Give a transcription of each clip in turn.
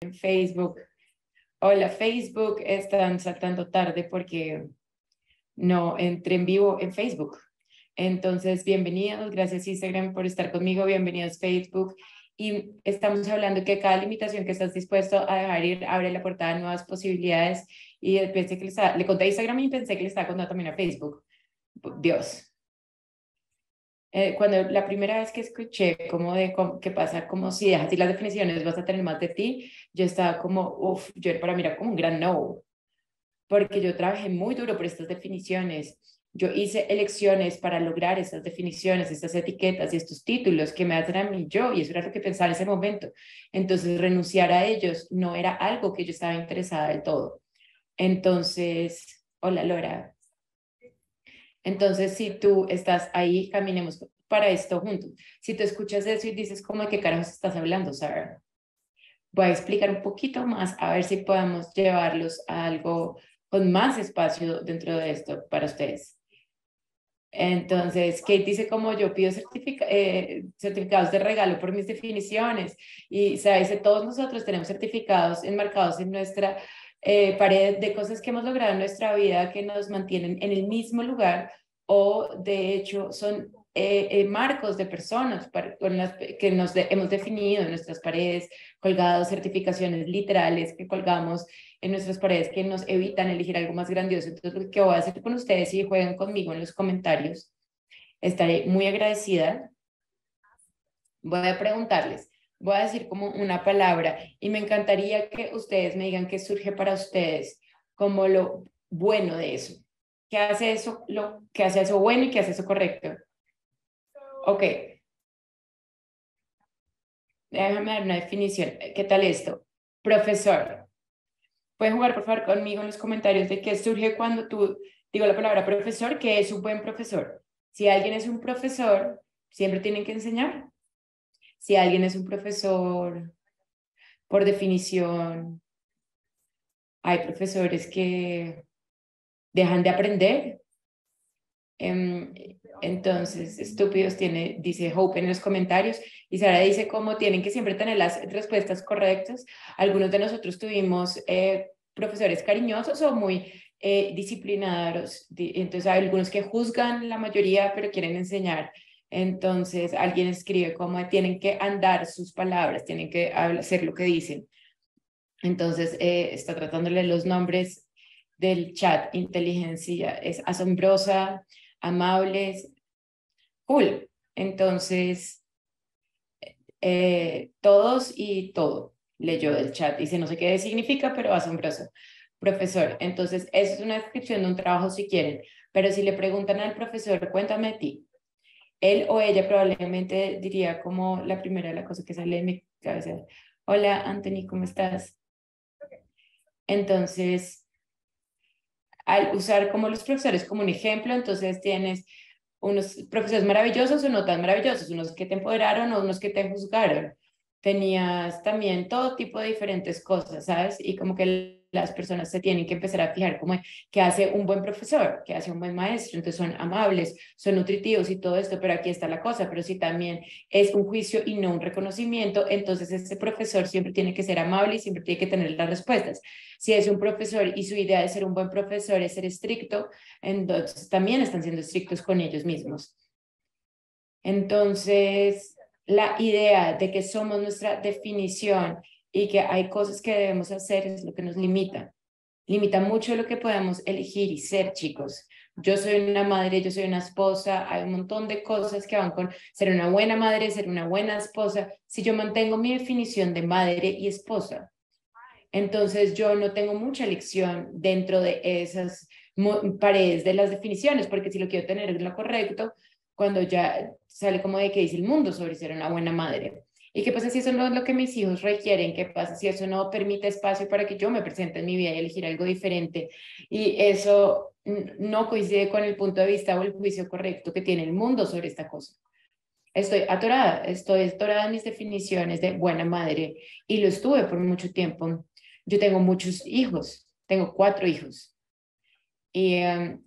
en Facebook. Hola, Facebook, están saltando tarde porque no entré en vivo en Facebook. Entonces, bienvenidos, gracias Instagram por estar conmigo, bienvenidos Facebook. Y estamos hablando que cada limitación que estás dispuesto a dejar ir abre la puerta a nuevas posibilidades. Y pensé que le conté a Instagram y pensé que le estaba contando también a Facebook. Dios. Cuando la primera vez que escuché qué pasa, como si dejas ir las definiciones vas a tener más de ti, yo estaba como, uff, yo para mí era como un gran no, porque yo trabajé muy duro por estas definiciones. Yo hice elecciones para lograr estas definiciones, estas etiquetas y estos títulos que me hacen a mí yo, y eso era lo que pensaba en ese momento. Entonces, renunciar a ellos no era algo que yo estaba interesada del todo. Entonces, hola Lora. Entonces, si tú estás ahí, caminemos para esto juntos. Si tú escuchas eso y dices, ¿cómo de qué carajos estás hablando, Sarah? Voy a explicar un poquito más, a ver si podemos llevarlos a algo con más espacio dentro de esto para ustedes. Entonces, Kate dice como yo pido certificados de regalo por mis definiciones y se dice, todos nosotros tenemos certificados enmarcados en nuestra pared de cosas que hemos logrado en nuestra vida que nos mantienen en el mismo lugar o de hecho son marcos de personas con las que hemos definido en nuestras paredes, colgados certificaciones literales que colgamos en nuestras paredes que nos evitan elegir algo más grandioso. Entonces, lo que voy a hacer con ustedes, si juegan conmigo en los comentarios, estaré muy agradecida. Voy a preguntarles, voy a decir como una palabra y me encantaría que ustedes me digan qué surge para ustedes como lo bueno de eso. ¿Qué hace eso, qué hace eso bueno y qué hace eso correcto? Ok, déjame dar una definición. ¿Qué tal esto? Profesor. Pueden jugar, por favor, conmigo en los comentarios de qué surge cuando tú digo la palabra profesor, que es un buen profesor. Si alguien es un profesor, siempre tienen que enseñar. Si alguien es un profesor, por definición, hay profesores que dejan de aprender. Entonces, estúpidos dice Hope en los comentarios, y Sara dice cómo tienen que siempre tener las respuestas correctas. Algunos de nosotros tuvimos profesores cariñosos o muy disciplinados, entonces hay algunos que juzgan la mayoría, pero quieren enseñar. Entonces, alguien escribe cómo tienen que andar sus palabras, tienen que hacer lo que dicen. Entonces, está tratándole los nombres del chat. Inteligencia es asombrosa, amables, cool. Entonces, todos y todo leyó del chat. Dice, no sé qué significa, pero asombroso. Profesor, entonces, eso es una descripción de un trabajo si quieren, pero si le preguntan al profesor, cuéntame de ti, él o ella probablemente diría como la primera la cosa que sale de mi cabeza. Hola, Anthony, ¿cómo estás? Entonces, al usar como los profesores como un ejemplo, entonces tienes unos profesores maravillosos o no tan maravillosos, unos que te empoderaron o unos que te juzgaron. Tenías también todo tipo de diferentes cosas, ¿sabes? Y como que las personas se tienen que empezar a fijar como qué hace un buen profesor, qué hace un buen maestro, entonces son amables, son nutritivos y todo esto, pero aquí está la cosa, pero si también es un juicio y no un reconocimiento, entonces ese profesor siempre tiene que ser amable y siempre tiene que tener las respuestas. Si es un profesor y su idea de ser un buen profesor es ser estricto, entonces también están siendo estrictos con ellos mismos. Entonces, la idea de que somos nuestra definición y que hay cosas que debemos hacer es lo que nos limita. Limita mucho lo que podemos elegir y ser, chicos. Yo soy una madre, yo soy una esposa, hay un montón de cosas que van con ser una buena madre, ser una buena esposa. Si yo mantengo mi definición de madre y esposa, entonces yo no tengo mucha elección dentro de esas paredes de las definiciones, porque si lo quiero tener en lo correcto, cuando ya sale como de qué dice el mundo sobre ser una buena madre. ¿Y qué pasa si eso no es lo que mis hijos requieren? ¿Qué pasa si eso no permite espacio para que yo me presente en mi vida y elegir algo diferente? Y eso no coincide con el punto de vista o el juicio correcto que tiene el mundo sobre esta cosa. Estoy atorada en mis definiciones de buena madre y lo estuve por mucho tiempo. Yo tengo muchos hijos, tengo 4 hijos y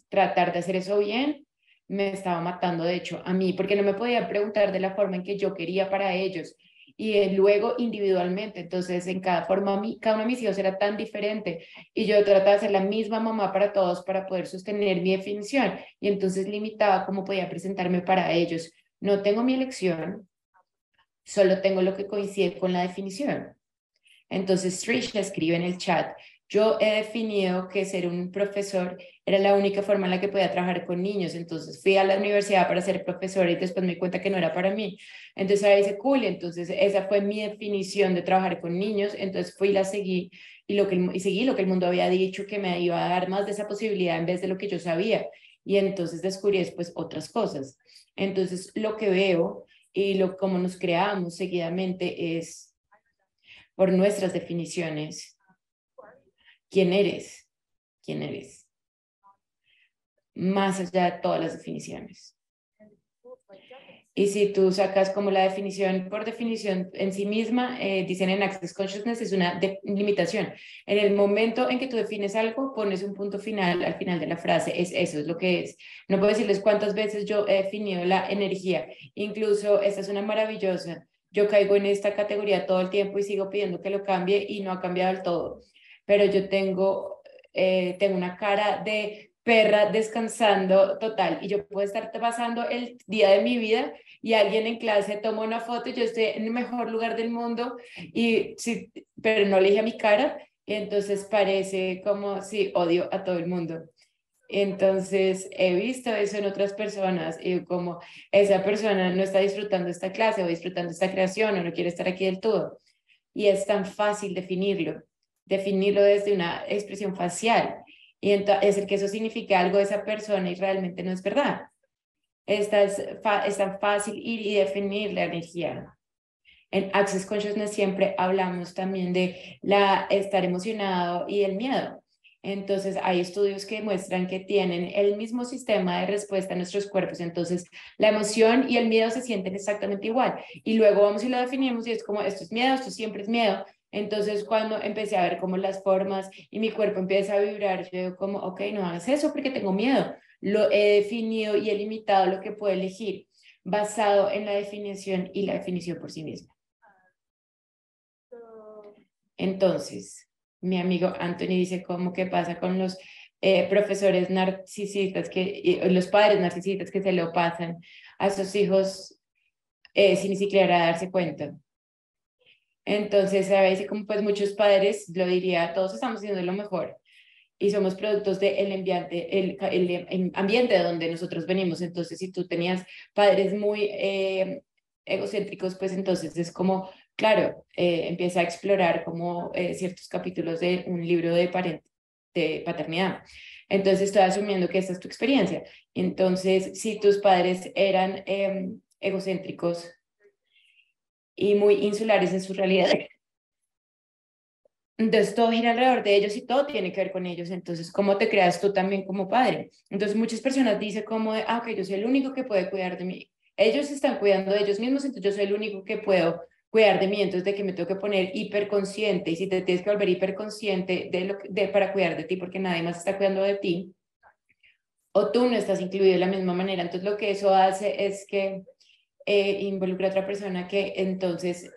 tratar de hacer eso bien me estaba matando, de hecho, a mí, porque no me podía preguntar de la forma en que yo quería para ellos. y luego individualmente. Entonces, en cada forma, cada uno de mis hijos era tan diferente y yo trataba de ser la misma mamá para todos para poder sostener mi definición y entonces limitaba cómo podía presentarme para ellos. No tengo mi elección, solo tengo lo que coincide con la definición. Entonces Trisha escribe en el chat, yo he definido que ser un profesor era la única forma en la que podía trabajar con niños, entonces fui a la universidad para ser profesora y después me di cuenta que no era para mí. Entonces ahí dice, cool, entonces esa fue mi definición de trabajar con niños, entonces fui y la seguí y seguí lo que el mundo había dicho que me iba a dar más de esa posibilidad en vez de lo que yo sabía. Y entonces descubrí después otras cosas. Entonces lo que veo y cómo nos creamos seguidamente es por nuestras definiciones. ¿Quién eres? ¿Quién eres? Más allá de todas las definiciones. Y si tú sacas como la definición por definición en sí misma, dicen en Access Consciousness, es una limitación. En el momento en que tú defines algo, pones un punto final al final de la frase. Es eso, es lo que es. No puedo decirles cuántas veces yo he definido la energía. Incluso esta es una maravillosa. Yo caigo en esta categoría todo el tiempo y sigo pidiendo que lo cambie y no ha cambiado del todo. Pero yo tengo una cara de perra descansando total y yo puedo estar pasando el día de mi vida y alguien en clase toma una foto y yo estoy en el mejor lugar del mundo y sí, pero no le dije a mi cara y entonces parece como si odio a todo el mundo. Entonces he visto eso en otras personas y como esa persona no está disfrutando esta clase o disfrutando esta creación o no quiere estar aquí del todo. Y es tan fácil definirlo desde una expresión facial. Y es el que eso significa algo de esa persona y realmente no es verdad. Es tan fácil ir y definir la energía. En Access Consciousness siempre hablamos también de estar emocionado y el miedo. Entonces, hay estudios que muestran que tienen el mismo sistema de respuesta en nuestros cuerpos. Entonces, la emoción y el miedo se sienten exactamente igual. Y luego vamos y lo definimos y es como, esto es miedo, esto siempre es miedo. Entonces, cuando empecé a ver como las formas y mi cuerpo empieza a vibrar, yo digo como, ok, no hagas eso porque tengo miedo. Lo he definido y he limitado lo que puedo elegir basado en la definición y la definición por sí misma. Entonces, mi amigo Anthony dice cómo qué pasa con los profesores narcisistas, los padres narcisistas que se lo pasan a sus hijos sin ni siquiera darse cuenta. Entonces, a veces como pues muchos padres, lo diría, todos estamos haciendo lo mejor y somos productos del el ambiente de donde nosotros venimos. Entonces, si tú tenías padres muy egocéntricos, pues entonces es como, claro, empieza a explorar como ciertos capítulos de un libro de paternidad. Entonces, estoy asumiendo que esta es tu experiencia. Entonces, si tus padres eran egocéntricos y muy insulares en su realidad, entonces todo gira alrededor de ellos y todo tiene que ver con ellos. Entonces, ¿cómo te creas tú también como padre? Entonces, muchas personas dicen como de, ok, yo soy el único que puede cuidar de mí. Ellos están cuidando de ellos mismos, entonces yo soy el único que puedo cuidar de mí, entonces de que me tengo que poner hiperconsciente y si te tienes que volver hiperconsciente para cuidar de ti porque nadie más está cuidando de ti o tú no estás incluido de la misma manera. Entonces, lo que eso hace es que involucra a otra persona que entonces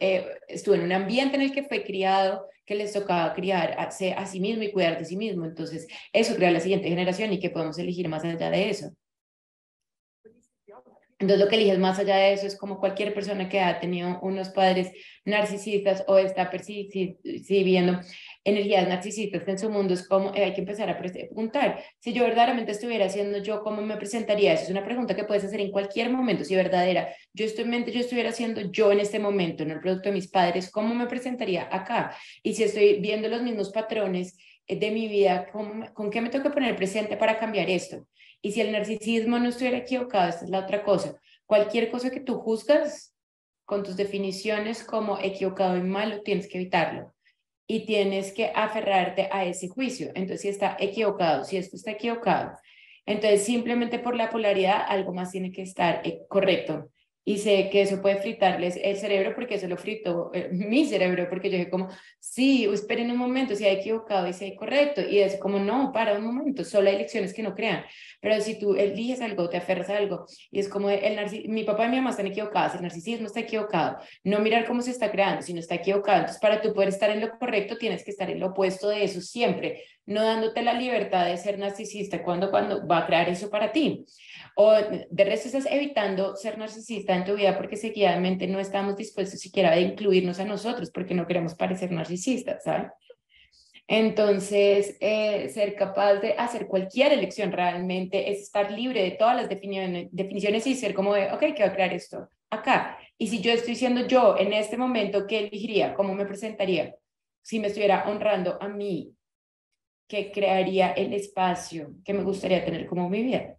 estuvo en un ambiente en el que fue criado, que les tocaba criar a sí mismo y cuidar de sí mismo. Entonces, eso crea la siguiente generación y que podemos elegir más allá de eso. Entonces, lo que eliges más allá de eso es como cualquier persona que ha tenido unos padres narcisistas o está percibiendo energías narcisistas en su mundo, es como hay que empezar a preguntar, si yo verdaderamente estuviera haciendo yo, ¿cómo me presentaría? Eso es una pregunta que puedes hacer en cualquier momento, si verdadera, yo estuviera haciendo yo en este momento, no el producto de mis padres, ¿cómo me presentaría acá? Y si estoy viendo los mismos patrones de mi vida, ¿con qué me tengo que poner presente para cambiar esto? Y si el narcisismo no estuviera equivocado, esta es la otra cosa. Cualquier cosa que tú juzgas con tus definiciones como equivocado y malo, tienes que evitarlo. Y tienes que aferrarte a ese juicio. Entonces, si está equivocado, si esto está equivocado, entonces simplemente por la polaridad, algo más tiene que estar correcto. Y sé que eso puede fritarles el cerebro porque eso lo fritó mi cerebro, porque yo dije como, sí, esperen un momento, si hay equivocado y si hay correcto. Y es como, no, para un momento, solo hay lecciones que no crean. Pero si tú eliges algo, te aferras a algo, y es como mi papá y mi mamá están equivocados, el narcisismo está equivocado. No mirar cómo se está creando, sino está equivocado. Entonces, para tú poder estar en lo correcto, tienes que estar en lo opuesto de eso siempre, no dándote la libertad de ser narcisista cuando va a crear eso para ti. O de resto estás evitando ser narcisista en tu vida porque seguidamente no estamos dispuestos siquiera a incluirnos a nosotros porque no queremos parecer narcisistas, ¿sabes? Entonces, ser capaz de hacer cualquier elección realmente es estar libre de todas las definiciones y ser como de, ok, ¿qué va a crear esto? Acá. Y si yo estoy siendo yo en este momento, ¿qué elegiría? ¿Cómo me presentaría? Si me estuviera honrando a mí, ¿qué crearía el espacio que me gustaría tener como mi vida?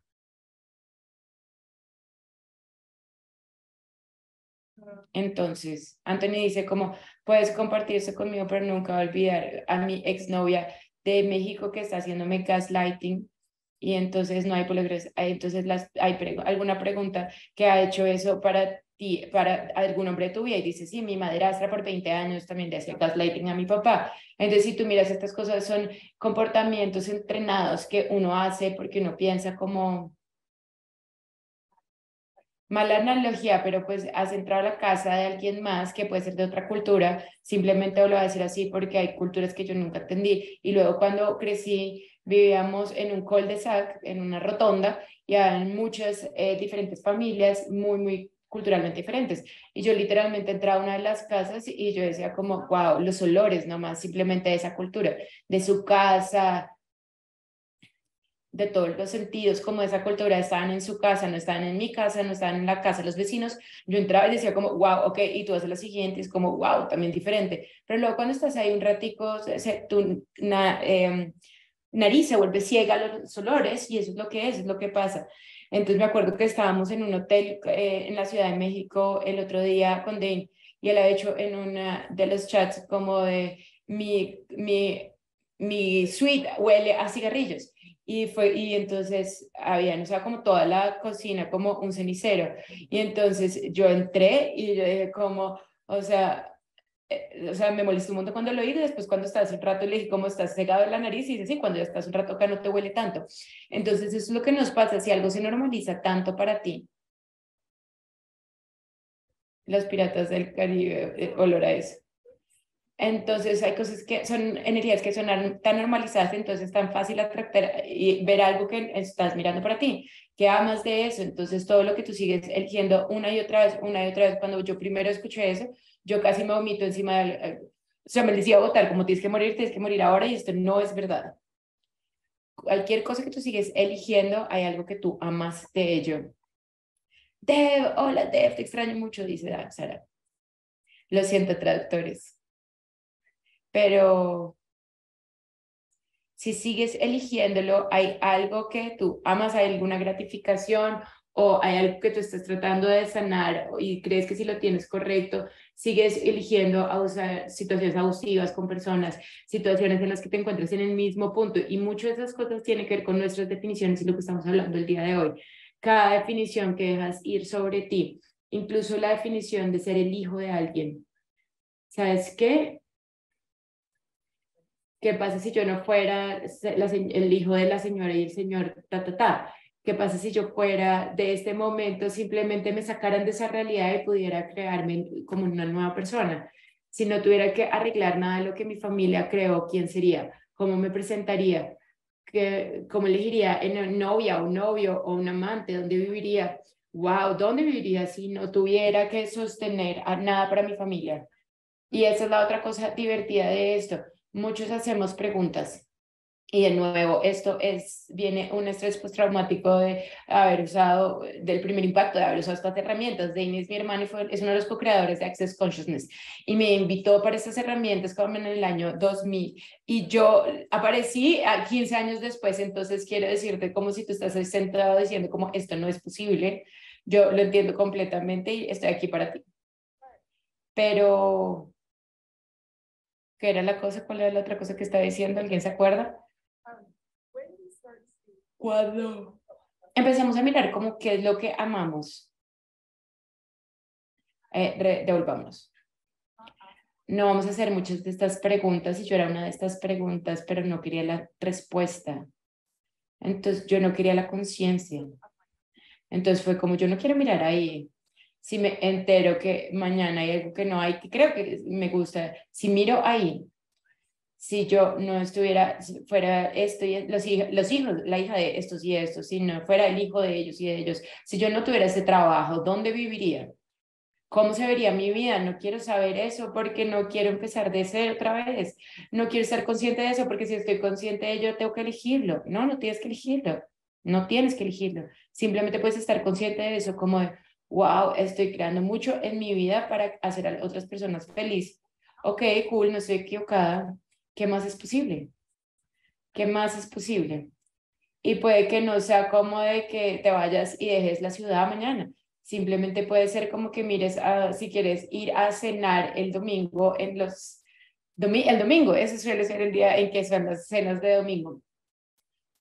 Entonces, Anthony dice como, puedes compartir eso conmigo, pero nunca va a olvidar a mi exnovia de México que está haciéndome gaslighting y entonces no hay poligrés. Entonces, alguna pregunta que ha hecho eso para ti, para algún hombre de tu vida y dice, sí, mi madrastra por 20 años también le hacía gaslighting a mi papá. Entonces, si tú miras estas cosas, son comportamientos entrenados que uno hace porque uno piensa como mala analogía, pero pues has entrado a la casa de alguien más que puede ser de otra cultura, simplemente lo voy a decir así porque hay culturas que yo nunca entendí. Y luego cuando crecí, vivíamos en un cul-de-sac, en una rotonda, y hay muchas diferentes familias muy culturalmente diferentes. Y yo literalmente entraba a una de las casas y yo decía como, wow, los olores nomás, simplemente de esa cultura, de su casa, de todos los sentidos, como esa cultura, estaban en su casa, no estaban en mi casa, no estaban en la casa de los vecinos, yo entraba y decía como, wow, ok, y tú haces lo siguiente, es como, wow, también diferente. Pero luego cuando estás ahí un ratico, nariz se vuelve ciega a los olores y eso es lo que es lo que pasa. Entonces me acuerdo que estábamos en un hotel en la Ciudad de México el otro día con Dane y él ha hecho en una de los chats como de mi suite huele a cigarrillos. Y entonces había, o sea, como toda la cocina, como un cenicero. Y entonces yo entré y yo dije como, o sea, me molestó un montón cuando lo oí, y después cuando estás un rato le dije, ¿cómo estás cegado en la nariz? Y dice, sí, cuando ya estás un rato acá no te huele tanto. Entonces, eso es lo que nos pasa, si algo se normaliza tanto para ti, los piratas del Caribe, olor a eso. Entonces hay cosas que son energías que son tan normalizadas, entonces es tan fácil atractar y ver algo que estás mirando para ti, que amas de eso, entonces todo lo que tú sigues eligiendo una y otra vez, cuando yo primero escuché eso, yo casi me vomito encima o sea, me decía votar, como tienes que morir ahora y esto no es verdad. Cualquier cosa que tú sigues eligiendo, hay algo que tú amas de ello. Dev, hola Dev, te extraño mucho, dice Sara. Lo siento, traductores, pero si sigues eligiéndolo, hay algo que tú amas, hay alguna gratificación o hay algo que tú estás tratando de sanar y crees que si lo tienes correcto, sigues eligiendo situaciones abusivas con personas, situaciones en las que te encuentres en el mismo punto. Y muchas de esas cosas tienen que ver con nuestras definiciones y lo que estamos hablando el día de hoy. Cada definición que dejas ir sobre ti, incluso la definición de ser el hijo de alguien. ¿Sabes qué? ¿Qué pasa si yo no fuera el hijo de la señora y el señor ta? ¿Qué pasa si yo fuera de este momento, simplemente me sacaran de esa realidad y pudiera crearme como una nueva persona? Si no tuviera que arreglar nada de lo que mi familia creó, ¿quién sería? ¿Cómo me presentaría? ¿Cómo elegiría en novia o un novio o un amante? ¿Dónde viviría? Wow, ¿dónde viviría si no tuviera que sostener a nada para mi familia? Y esa es la otra cosa divertida de esto. Muchos hacemos preguntas y de nuevo, viene un estrés postraumático de haber usado, del primer impacto de haber usado estas herramientas. Dane es mi hermano y es uno de los co-creadores de Access Consciousness y me invitó para estas herramientas como en el año 2000 y yo aparecí a 15 años después, entonces quiero decirte como si tú estás ahí sentado diciendo como esto no es posible, yo lo entiendo completamente y estoy aquí para ti. Pero ¿qué era la cosa? ¿Cuál era la otra cosa que estaba diciendo? ¿Alguien se acuerda? Cuando empecemos a mirar como qué es lo que amamos Devolvámonos. No vamos a hacer muchas de estas preguntas y yo era una de estas preguntas, pero no quería la respuesta. Entonces yo no quería la conciencia. Entonces fue como yo no quiero mirar ahí. Si me entero que mañana hay algo que no hay, que creo que me gusta, si miro ahí, si yo no estuviera, si fuera esto y los hijos, la hija de estos y estos, si no fuera el hijo de ellos y de ellos, si yo no tuviera ese trabajo, ¿dónde viviría? ¿Cómo se vería mi vida? No quiero saber eso porque no quiero empezar de cero otra vez. No quiero estar consciente de eso porque si estoy consciente de ello, tengo que elegirlo. No, no tienes que elegirlo. No tienes que elegirlo. Simplemente puedes estar consciente de eso como de, wow, estoy creando mucho en mi vida para hacer a otras personas felices. Ok, cool, no estoy equivocada. ¿Qué más es posible? ¿Qué más es posible? Y puede que no sea como de que te vayas y dejes la ciudad mañana. Simplemente puede ser como que mires si quieres ir a cenar el domingo el domingo, ese suele ser el día en que son las cenas de domingo.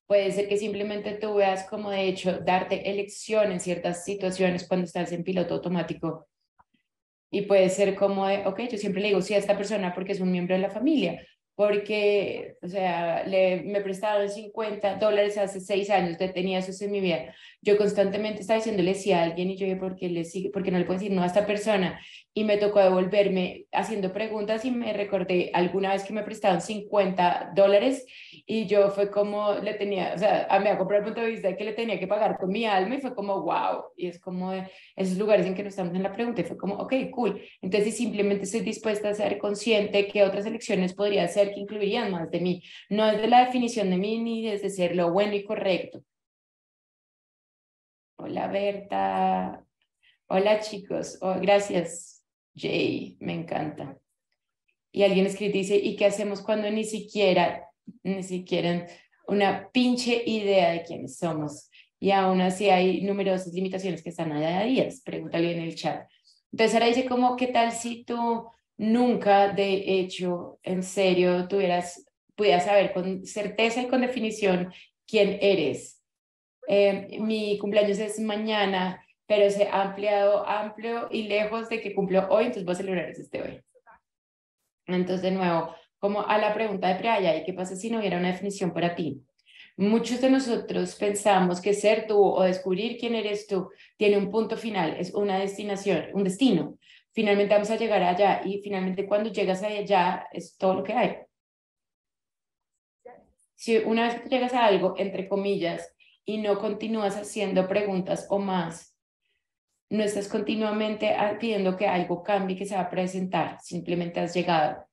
Puede ser que simplemente tú veas como de hecho darte elección en ciertas situaciones cuando estás en piloto automático. Y puede ser como de, ok, yo siempre le digo sí a esta persona porque es un miembro de la familia, porque, o sea, me prestaron $50 hace 6 años, tenía eso en mi vida. Yo constantemente estaba diciéndole sí a alguien y yo dije, ¿por qué no le puedo decir no a esta persona? Y me tocó devolverme haciendo preguntas y me recordé alguna vez que me prestaron $50 y yo fue como le tenía, o sea, me ha comprado el punto de vista de que le tenía que pagar con mi alma y fue como, wow, y es como de esos lugares en que no estamos en la pregunta y fue como, ok, cool. Entonces, si simplemente estoy dispuesta a ser consciente que otras elecciones podría ser que incluirían más de mí, no desde la definición de mí ni desde ser lo bueno y correcto. Hola, Berta. Hola, chicos. Oh, gracias, Jay. Me encanta. Y alguien escribe, dice, ¿y qué hacemos cuando ni siquiera una pinche idea de quiénes somos? Y aún así hay numerosas limitaciones que están añadidas. Pregúntale en el chat. Entonces ahora dice como, ¿qué tal si tú nunca, de hecho, en serio, pudieras saber con certeza y con definición quién eres? Mi cumpleaños es mañana, pero se ha ampliado amplio y lejos de que cumplo hoy, entonces voy a celebrar este hoy. Entonces, de nuevo, como a la pregunta de Preaya, ¿y qué pasa si no hubiera una definición para ti? Muchos de nosotros pensamos que ser tú o descubrir quién eres tú tiene un punto final, es una destinación, un destino. Finalmente vamos a llegar allá y finalmente cuando llegas allá es todo lo que hay. Si una vez que llegas a algo, entre comillas, y no continúas haciendo preguntas o más, no estás continuamente pidiendo que algo cambie, que se va a presentar, simplemente has llegado.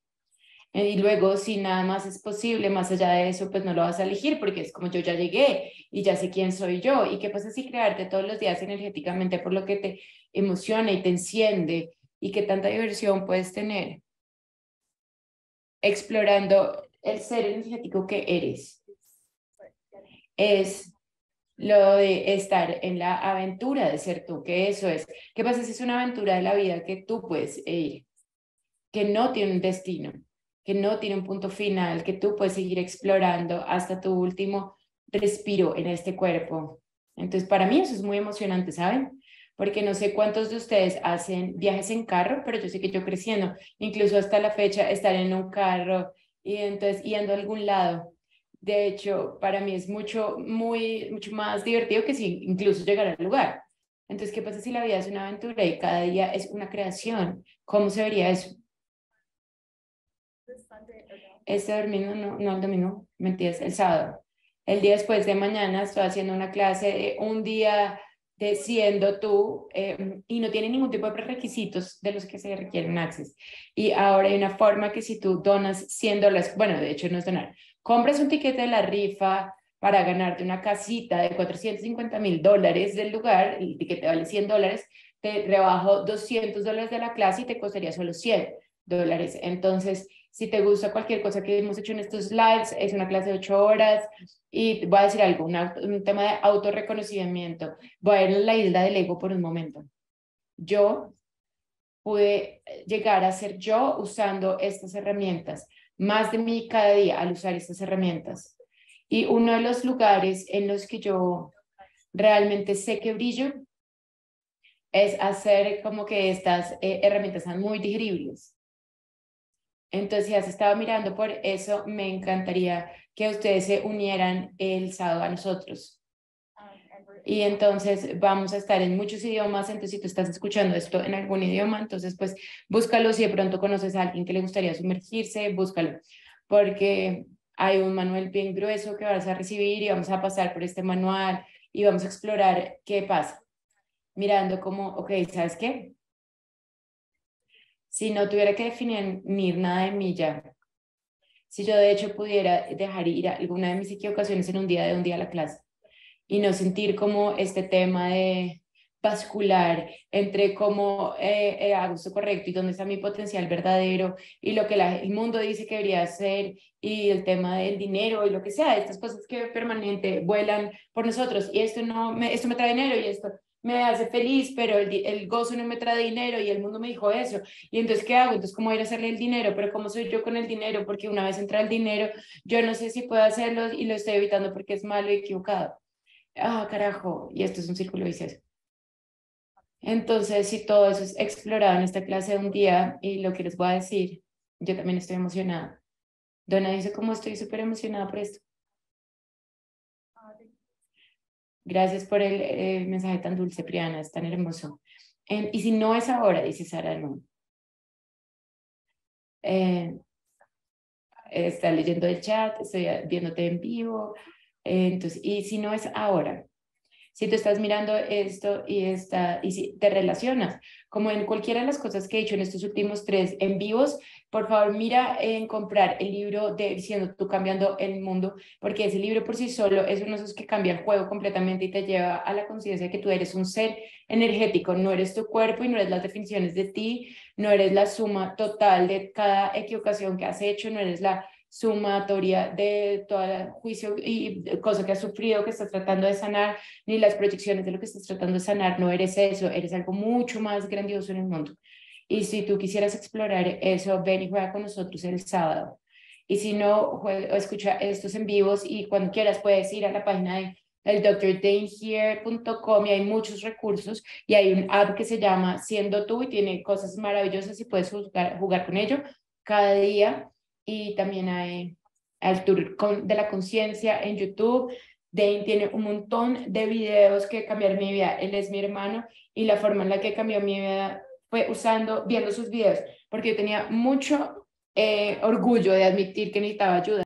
Y luego, si nada más es posible, más allá de eso, pues no lo vas a elegir porque es como yo ya llegué y ya sé quién soy yo. ¿Y qué pasa si crearte todos los días energéticamente por lo que te emociona y te enciende y qué tanta diversión puedes tener explorando el ser energético que eres? Es lo de estar en la aventura de ser tú, que eso es. ¿Qué pasa si es una aventura de la vida que tú puedes ir, que no tiene un destino, que no tiene un punto final, que tú puedes seguir explorando hasta tu último respiro en este cuerpo? Entonces, para mí eso es muy emocionante, ¿saben? Porque no sé cuántos de ustedes hacen viajes en carro, pero yo sé que yo creciendo, incluso hasta la fecha, estar en un carro y entonces yendo a algún lado. De hecho, para mí es mucho más divertido que si incluso llegar al lugar. Entonces, ¿qué pasa si la vida es una aventura y cada día es una creación? ¿Cómo se vería eso? Este domingo, no el domingo, mentiras, el sábado. El día después de mañana estoy haciendo una clase de un día de siendo tú y no tiene ningún tipo de prerequisitos de los que se requieren Access. Y ahora hay una forma que si tú donas $100, bueno, de hecho no es donar, compras un tiquete de la rifa para ganarte una casita de $450,000 del lugar, el tiquete vale $100, te rebajo $200 de la clase y te costaría solo $100. Entonces, si te gusta cualquier cosa que hemos hecho en estos lives, es una clase de 8 horas y voy a decir algo, un tema de autorreconocimiento. Voy a ir a la isla del ego por un momento. Yo pude llegar a ser yo usando estas herramientas, más de mí cada día al usar estas herramientas. Y uno de los lugares en los que yo realmente sé que brillo es hacer como que estas herramientas sean muy digeribles. Entonces, si has estado mirando por eso, me encantaría que ustedes se unieran el sábado a nosotros. Y entonces vamos a estar en muchos idiomas, entonces si tú estás escuchando esto en algún idioma, entonces pues búscalo, si de pronto conoces a alguien que le gustaría sumergirse, búscalo, porque hay un manual bien grueso que vas a recibir y vamos a pasar por este manual y vamos a explorar qué pasa, mirando como, ok, ¿sabes qué? Si no tuviera que definir nada de mí ya, si yo de hecho pudiera dejar ir alguna de mis equivocaciones en un día de un día a la clase y no sentir como este tema de bascular entre cómo hago esto correcto y dónde está mi potencial verdadero y lo que el mundo dice que debería hacer y el tema del dinero y lo que sea, estas cosas que permanente vuelan por nosotros y esto me trae dinero y esto me hace feliz, pero el gozo no me trae dinero y el mundo me dijo eso. Y entonces, ¿qué hago? Entonces, ¿cómo ir a hacerle el dinero? Pero ¿cómo soy yo con el dinero? Porque una vez entra el dinero, yo no sé si puedo hacerlo y lo estoy evitando porque es malo y equivocado. Ah, carajo, y esto es un círculo vicioso. Entonces, si todo eso es explorado en esta clase de un día y lo que les voy a decir, yo también estoy emocionada. Donna dice cómo estoy súper emocionada por esto. Gracias por el mensaje tan dulce, Priana, es tan hermoso. Y si no es ahora, dice Sara, no. Eh, está leyendo el chat, estoy viéndote en vivo. Entonces, y si no es ahora, si tú estás mirando esto y si te relacionas, como en cualquiera de las cosas que he hecho en estos últimos 3 en vivos, por favor mira en comprar el libro de Diciendo tú cambiando el mundo, porque ese libro por sí solo es uno de esos que cambia el juego completamente y te lleva a la conciencia de que tú eres un ser energético, no eres tu cuerpo y no eres las definiciones de ti, no eres la suma total de cada equivocación que has hecho, no eres la sumatoria de todo el juicio y cosa que has sufrido, que estás tratando de sanar, ni las proyecciones de lo que estás tratando de sanar, no eres eso, eres algo mucho más grandioso en el mundo. Y si tú quisieras explorar eso, ven y juega con nosotros el sábado. Y si no, escucha estos en vivos y cuando quieras puedes ir a la página de el drdanehere.com y hay muchos recursos y hay un app que se llama Siendo Tú y tiene cosas maravillosas y puedes jugar con ello cada día. Y también hay el tour de la conciencia en YouTube. Dane tiene un montón de videos que cambiaron mi vida. Él es mi hermano y la forma en la que cambió mi vida fue viendo sus videos, porque yo tenía mucho orgullo de admitir que necesitaba ayuda.